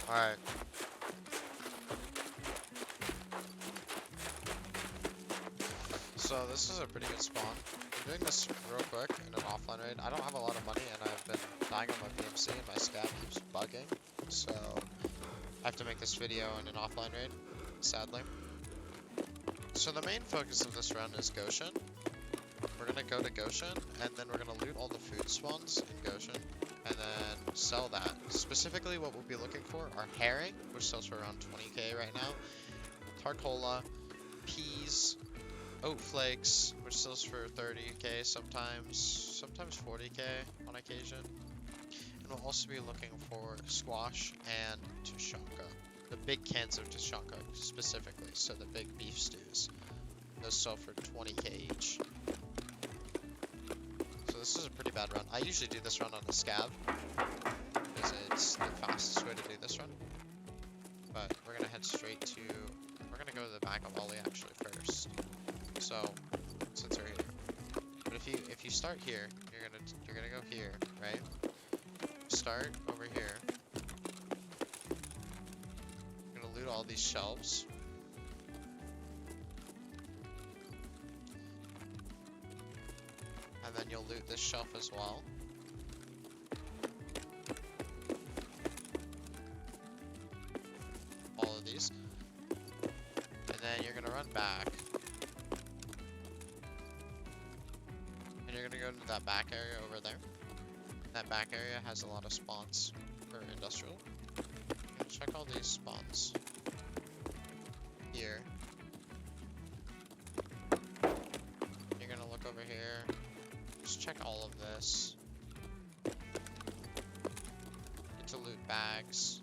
Alright. So this is a pretty good spawn. I'm doing this real quick in an offline raid. I don't have a lot of money and I've been dying on my PMC and my Scav keeps bugging. So I have to make this video in an offline raid, sadly. So the main focus of this run is Goshan. We're gonna go to Goshan and then we're gonna loot all the food spawns in Goshan and then sell that. Specifically what we'll be looking for are herring, which sells for around 20k right now, tarcola, peas, oat flakes, which sells for 30k sometimes 40k on occasion. And we'll also be looking for squash and tushonka. The big cans of tushonka specifically, so the big beef stews. Those sell for 20k each. So this is a pretty bad run. I usually do this run on a Scav, because it's the fastest way to do this run. But we're gonna head straight to, we're gonna go to the back of OLI actually first. So, since we're here. But if you start here, you're gonna go here, right? Start over here. You're gonna loot all these shelves. And then you'll loot this shelf as well. All of these. And then you're gonna run back. And you're gonna go to that back area over there. That back area has a lot of spawns for industrial. Check all these spawns. Here. You're gonna look over here. Just check all of this. Get to loot bags.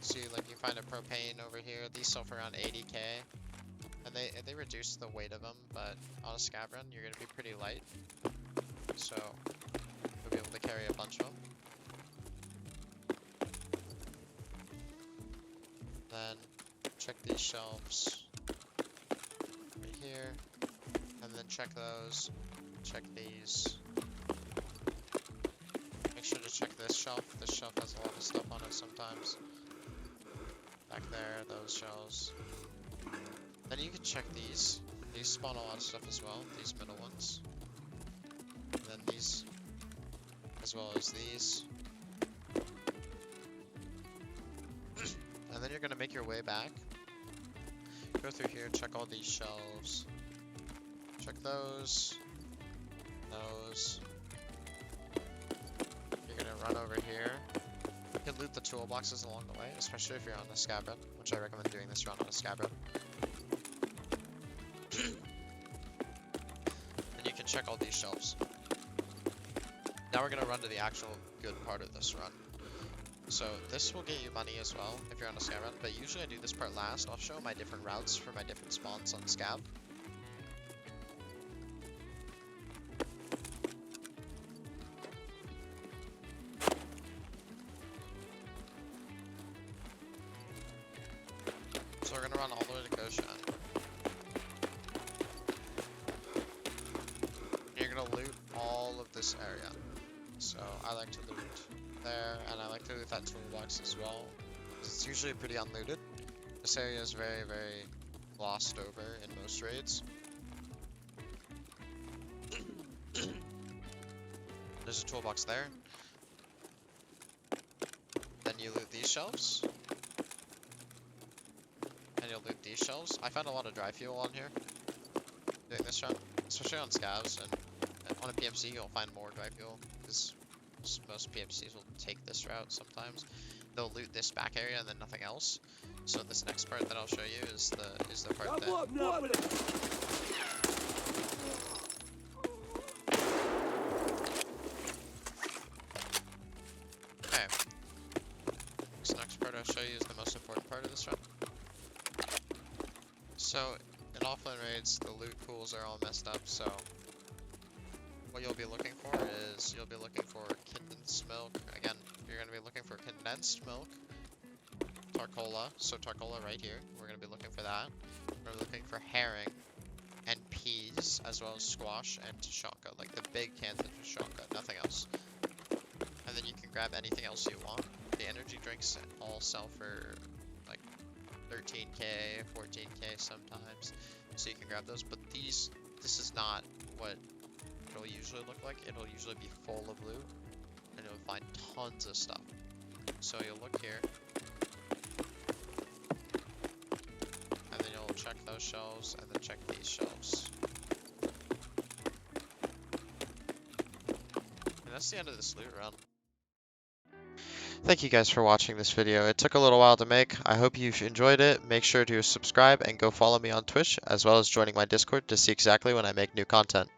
See, like you find a propane over here. These sell for around 80k. And they reduce the weight of them, but on a Scav run, you're gonna be pretty light. So you'll be able to carry a bunch of them. Then check these shelves right here, and then check those. Check these. Make sure to check this shelf. This shelf has a lot of stuff on it sometimes. Back there, those shelves. Then you can check these. These spawn a lot of stuff as well, these middle ones. And then these, as well as these. And then you're gonna make your way back. Go through here, check all these shelves. Check those. Those. You're gonna run over here. You can loot the toolboxes along the way, especially if you're on a Scav run, which I recommend doing this run on a Scav run. And you can check all these shelves. Now we're gonna run to the actual good part of this run. So this will get you money as well if you're on a Scav run, but usually I do this part last. I'll show my different routes for my different spawns on Scav. So we're gonna run all the way to Goshan. You're gonna loot all of this area. So I like to loot there, and I like to loot that toolbox as well. It's usually pretty unlooted. This area is very, very glossed over in most raids. There's a toolbox there. Then you loot these shelves. And you'll loot these shelves. I found a lot of dry fuel on here doing this run, especially on Scavs, and on a PMC you'll find more dry fuel, because most PMCs will take this route sometimes. They'll loot this back area and then nothing else. So this next part that I'll show you is the part that... Okay. This next part I'll show you is the most important part of this run. So, in offline raids, the loot pools are all messed up, so what you'll be looking for is, you'll be looking for condensed milk. Again, you're going to be looking for condensed milk, tarcola, so tarcola right here, we're going to be looking for that. We're looking for herring and peas, as well as squash and tushonka, like the big cans of tushonka, nothing else. And then you can grab anything else you want. The energy drinks all sell for like 13k, 14k sometimes. So you can grab those, but this is not what it'll usually look like. It'll usually be full of loot, and you'll find tons of stuff. So you'll look here, and then you'll check those shelves, and then check these shelves. And that's the end of this loot run. Thank you guys for watching this video. It took a little while to make. I hope you enjoyed it. Make sure to subscribe and go follow me on Twitch, as well as joining my Discord to see exactly when I make new content.